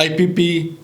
IPP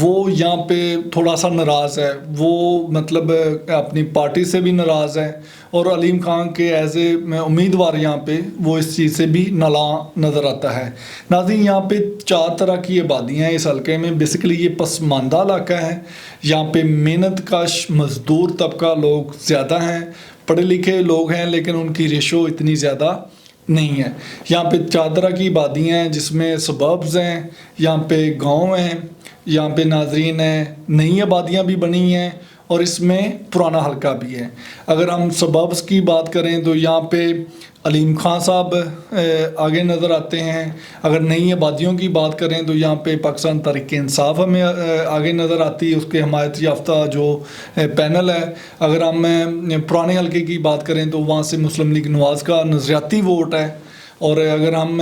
وہ یہاں پہ تھوڑا سا ناراض ہے، وہ مطلب اپنی پارٹی سے بھی ناراض ہے، اور علیم خان کے ایز اے امیدوار یہاں پہ وہ اس چیز سے بھی نالاں نظر آتا ہے۔ ناظرین، یہاں پہ 4 طرح کی آبادیاں ہیں اس حلقے میں۔ بیسیکلی یہ پسماندہ علاقہ ہے، یہاں پہ محنت کش مزدور طبقہ لوگ زیادہ ہیں، پڑھے لکھے لوگ ہیں لیکن ان کی ریشو اتنی زیادہ نہیں ہے۔ یہاں پہ 4 طرح کی آبادیاں ہیں، جس میں سبربز ہیں، یہاں پہ گاؤں ہیں، یہاں پہ ناظرین نئی آبادیاں بھی بنی ہیں، اور اس میں پرانا حلقہ بھی ہے۔ اگر ہم سبربز کی بات کریں تو یہاں پہ علیم خان صاحب آگے نظر آتے ہیں۔ اگر نئی آبادیوں کی بات کریں تو یہاں پہ پاکستان تحریک انصاف ہمیں آگے نظر آتی ہے، اس کے حمایت یافتہ جو پینل ہے۔ اگر ہم پرانے حلقے کی بات کریں تو وہاں سے مسلم لیگ نواز کا نظریاتی ووٹ ہے، اور اگر ہم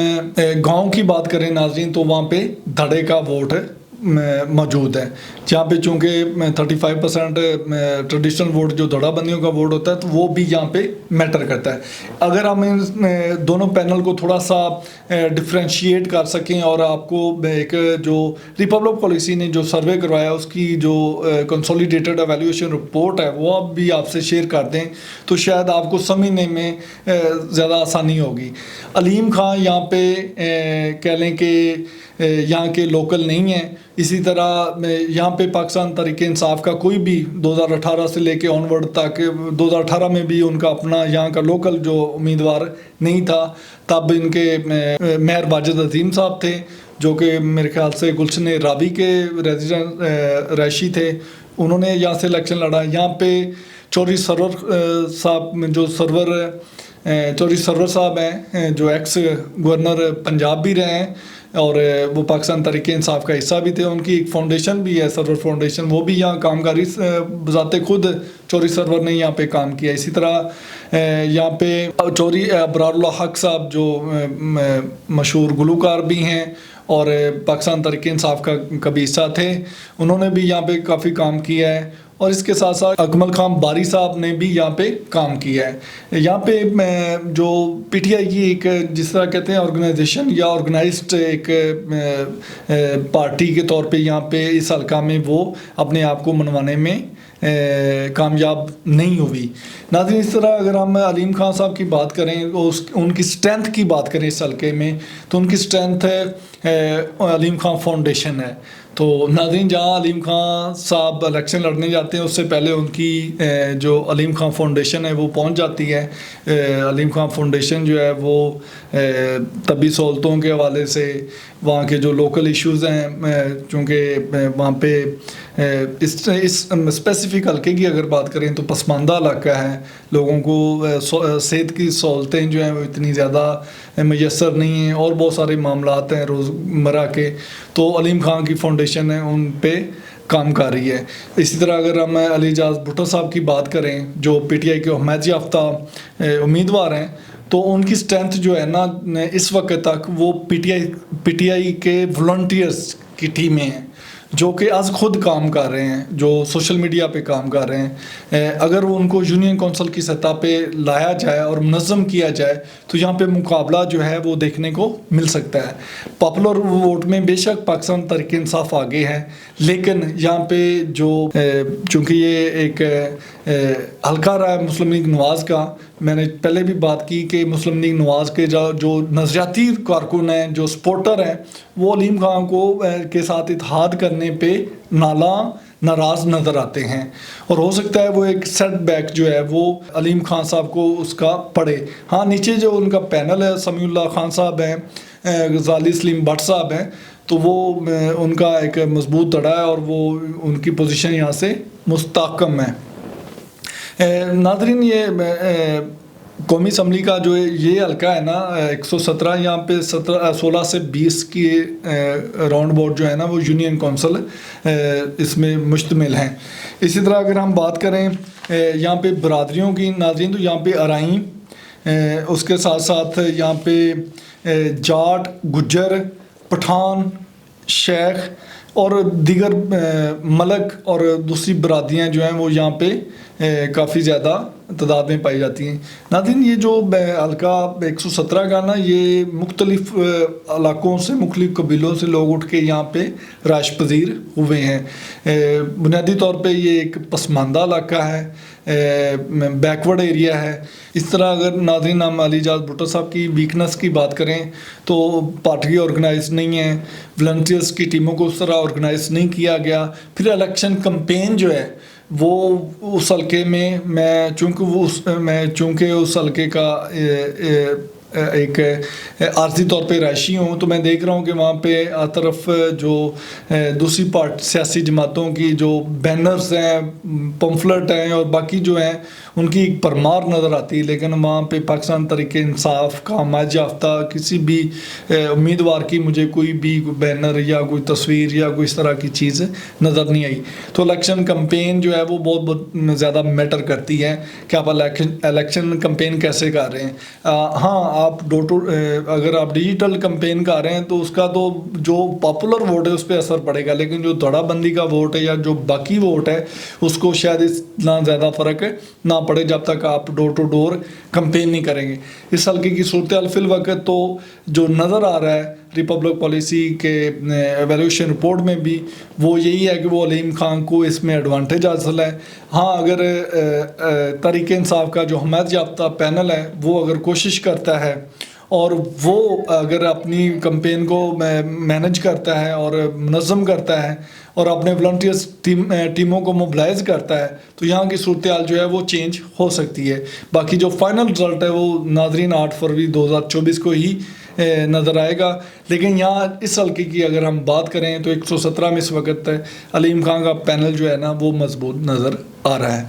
گاؤں کی بات کریں ناظرین تو وہاں پہ دھڑے کا ووٹ موجود ہے، جہاں پہ چونکہ 35% ٹریڈیشنل ووٹ جو دھڑا بندیوں کا ووٹ ہوتا ہے تو وہ بھی یہاں پہ میٹر کرتا ہے۔ اگر ہم ان دونوں پینل کو تھوڑا سا ڈفرینشیٹ کر سکیں، اور آپ کو ایک جو ریپبلک پالیسی نے جو سروے کروایا اس کی جو کنسولیڈیٹڈ ایویلیویشن رپورٹ ہے وہ آپ بھی آپ سے شیئر کر دیں تو شاید آپ کو سمجھنے میں زیادہ آسانی ہوگی۔ علیم خان یہاں پہ کہہ لیں کہ یہاں کے لوکل نہیں ہیں، اسی طرح یہاں پہ پاکستان تحریک انصاف کا کوئی بھی 2018 سے لے کے آنورڈ تک، 2018 میں بھی ان کا اپنا یہاں کا لوکل جو امیدوار نہیں تھا، تب ان کے مہر واجد عظیم صاحب تھے جو کہ میرے خیال سے گلشن راوی کے ریزیڈنٹ رہائشی تھے، انہوں نے یہاں سے الیکشن لڑا۔ یہاں پہ چوری سرور صاحب چوری سرور صاحب ہیں جو ایکس گورنر پنجاب بھی رہے ہیں، اور وہ پاکستان تحریک انصاف کا حصہ بھی تھے۔ ان کی ایک فاؤنڈیشن بھی ہے سرور فاؤنڈیشن، وہ بھی یہاں کامکاری بذات خود چوری سرور نے یہاں پہ کام کیا۔ اسی طرح یہاں پہ چوری ابرار اللہ حق صاحب جو مشہور گلوکار بھی ہیں اور پاکستان تحریک انصاف کا کبھی حصہ تھے، انہوں نے بھی یہاں پہ کافی کام کیا ہے، اور اس کے ساتھ ساتھ اکمل خان باری صاحب نے بھی یہاں پہ کام کیا ہے۔ یہاں پہ جو پی ٹی آئی کی ایک جس طرح کہتے ہیں آرگنائزیشن یا آرگنائزڈ ایک پارٹی کے طور پہ یہاں پہ اس حلقہ میں وہ اپنے آپ کو منوانے میں کامیاب نہیں ہوئی۔ ناظرین، اس طرح اگر ہم علیم خان صاحب کی بات کریں، ان کی اسٹرینتھ کی بات کریں اس حلقے میں، تو ان کی اسٹرینتھ علیم خان فاؤنڈیشن ہے۔ تو ناظرین، جہاں علیم خان صاحب الیکشن لڑنے جاتے ہیں اس سے پہلے ان کی جو علیم خان فاؤنڈیشن ہے وہ پہنچ جاتی ہے۔ علیم خان فاؤنڈیشن جو ہے وہ طبی سہولتوں کے حوالے سے، وہاں کے جو لوکل ایشوز ہیں، چونکہ وہاں پہ اس اسپیسیفک حلقے کی اگر بات کریں تو پسماندہ علاقہ ہے، لوگوں کو صحت کی سہولتیں جو ہیں وہ اتنی زیادہ میسر نہیں ہیں، اور بہت سارے معاملات ہیں روزمرہ کے، تو علیم خان کی فاؤنڈیشن ہے ان پہ کام کر رہی ہے۔ اسی طرح اگر ہم علی اعجاز بھٹو صاحب کی بات کریں جو پی ٹی آئی کے حمایت یافتہ امیدوار ہیں، تو ان کی اسٹرینتھ جو ہے نا اس وقت تک وہ پی ٹی آئی کے والنٹیئرز کی ٹیمیں ہیں جو کہ از خود کام کر رہے ہیں، جو سوشل میڈیا پہ کام کر رہے ہیں۔ اگر ان کو یونین کونسل کی سطح پہ لایا جائے اور منظم کیا جائے تو یہاں پہ مقابلہ جو ہے وہ دیکھنے کو مل سکتا ہے۔ پاپولر ووٹ میں بے شک پاکستان تحریک انصاف آگے ہے، لیکن یہاں پہ جو چونکہ یہ ایک حلقہ رہا ہے مسلم لیگ نواز کا، میں نے پہلے بھی بات کی کہ مسلم لیگ نواز کے جو نظریاتی کارکن ہیں، جو سپورٹر ہیں، وہ علیم خان کے ساتھ اتحاد کرنے پہ ناراض نظر آتے ہیں، اور ہو سکتا ہے وہ ایک سیٹ بیک جو ہے وہ علیم خان صاحب کو اس کا پڑے۔ ہاں، نیچے جو ان کا پینل ہے، سمیع اللہ خان صاحب ہیں، غزالی سلیم بٹ صاحب ہیں، تو وہ ان کا ایک مضبوط دڑا ہے اور وہ ان کی پوزیشن یہاں سے مستحکم ہے۔ ناظرین، یہ قومی اسمبلی کا جو یہ حلقہ ہے نا 117، یہاں پہ 16 سے 20 کی راؤنڈ بورڈ جو ہے نا وہ یونین کونسل اس میں مشتمل ہیں۔ اسی طرح اگر ہم بات کریں یہاں پہ برادریوں کی ناظرین، تو یہاں پہ ارائیں، اس کے ساتھ ساتھ یہاں پہ جاٹ، گجر، پٹھان، شیخ اور دیگر ملک اور دوسری برادریاں جو ہیں وہ یہاں پہ کافی زیادہ تعداد میں پائی جاتی ہیں۔ ناظرین یہ جو حلقہ 117 کا نا یہ مختلف علاقوں سے مختلف قبیلوں سے لوگ اٹھ کے یہاں پہ رہائش پذیر ہوئے ہیں۔ بنیادی طور پہ یہ ایک پسماندہ علاقہ ہے، بیکورڈ ایریا ہے۔ اس طرح اگر ناظرین ہم علی اعجاز بھٹو صاحب کی ویکنس کی بات کریں تو پارٹی آرگنائز نہیں ہے، والنٹیئرس کی ٹیموں کو اس طرح آرگنائز نہیں کیا گیا۔ پھر الیکشن کمپین جو ہے وہ اس حلقے میں چونکہ اس حلقے کا ایک عارضی طور پہ رہائشی ہوں تو میں دیکھ رہا ہوں کہ وہاں پہ ہر طرف جو دوسری سیاسی جماعتوں کی جو بینرز ہیں، پمفلٹ ہیں اور باقی جو ہیں ان کی ایک پرمار نظر آتی ہے، لیکن وہاں پہ پاکستان تحریک انصاف کا حمایت یافتہ کسی بھی امیدوار کی مجھے کوئی بھی بینر یا کوئی تصویر یا کوئی اس طرح کی چیز نظر نہیں آئی۔ تو الیکشن کمپین جو ہے وہ بہت زیادہ میٹر کرتی ہے کہ آپ الیکشن کمپین کیسے کر رہے ہیں۔ ہاں آپ اگر آپ ڈیجیٹل کمپین کر رہے ہیں تو اس کا تو جو پاپولر ووٹ ہے اس پہ اثر پڑے گا، لیکن جو دھڑا بندی کا ووٹ ہے یا جو باقی ووٹ ہے اس کو شاید اتنا زیادہ فرق نہ پڑے جب تک آپ ڈور ٹو ڈور کمپین نہیں کریں گے۔ اس حلقے کی صورتحال فی الوقت تو جو نظر آ رہا ہے ریپبلک پالیسی کے ایویلیوشن رپورٹ میں بھی وہ یہی ہے کہ وہ علیم خان کو اس میں ایڈوانٹیج حاصل ہے۔ ہاں اگر تحریک انصاف کا جو حمایت یافتہ پینل ہے وہ اگر کوشش کرتا ہے اور وہ اگر اپنی کمپین کو مینج کرتا ہے اور منظم کرتا ہے اور اپنے والنٹیئرس ٹیموں کو موبلائز کرتا ہے تو یہاں کی صورتحال جو ہے وہ چینج ہو سکتی ہے۔ باقی جو فائنل رزلٹ ہے وہ ناظرین 8 فروری 2024 کو ہی نظر آئے گا، لیکن یہاں اس حلقے کی اگر ہم بات کریں تو 117 میں اس وقت علیم خان کا پینل جو ہے نا وہ مضبوط نظر آ رہا ہے۔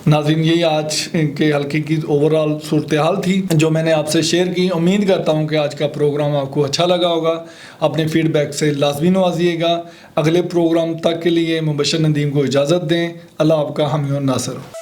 ناظرین یہی آج کے حلقے کی اوورال صورتحال تھی جو میں نے آپ سے شیئر کی۔ امید کرتا ہوں کہ آج کا پروگرام آپ کو اچھا لگا ہوگا۔ اپنے فیڈ بیک سے لازمی نوازیے گا۔ اگلے پروگرام تک کے لیے مبشر ندیم کو اجازت دیں۔ اللہ آپ کا حامی و ناصر ہو۔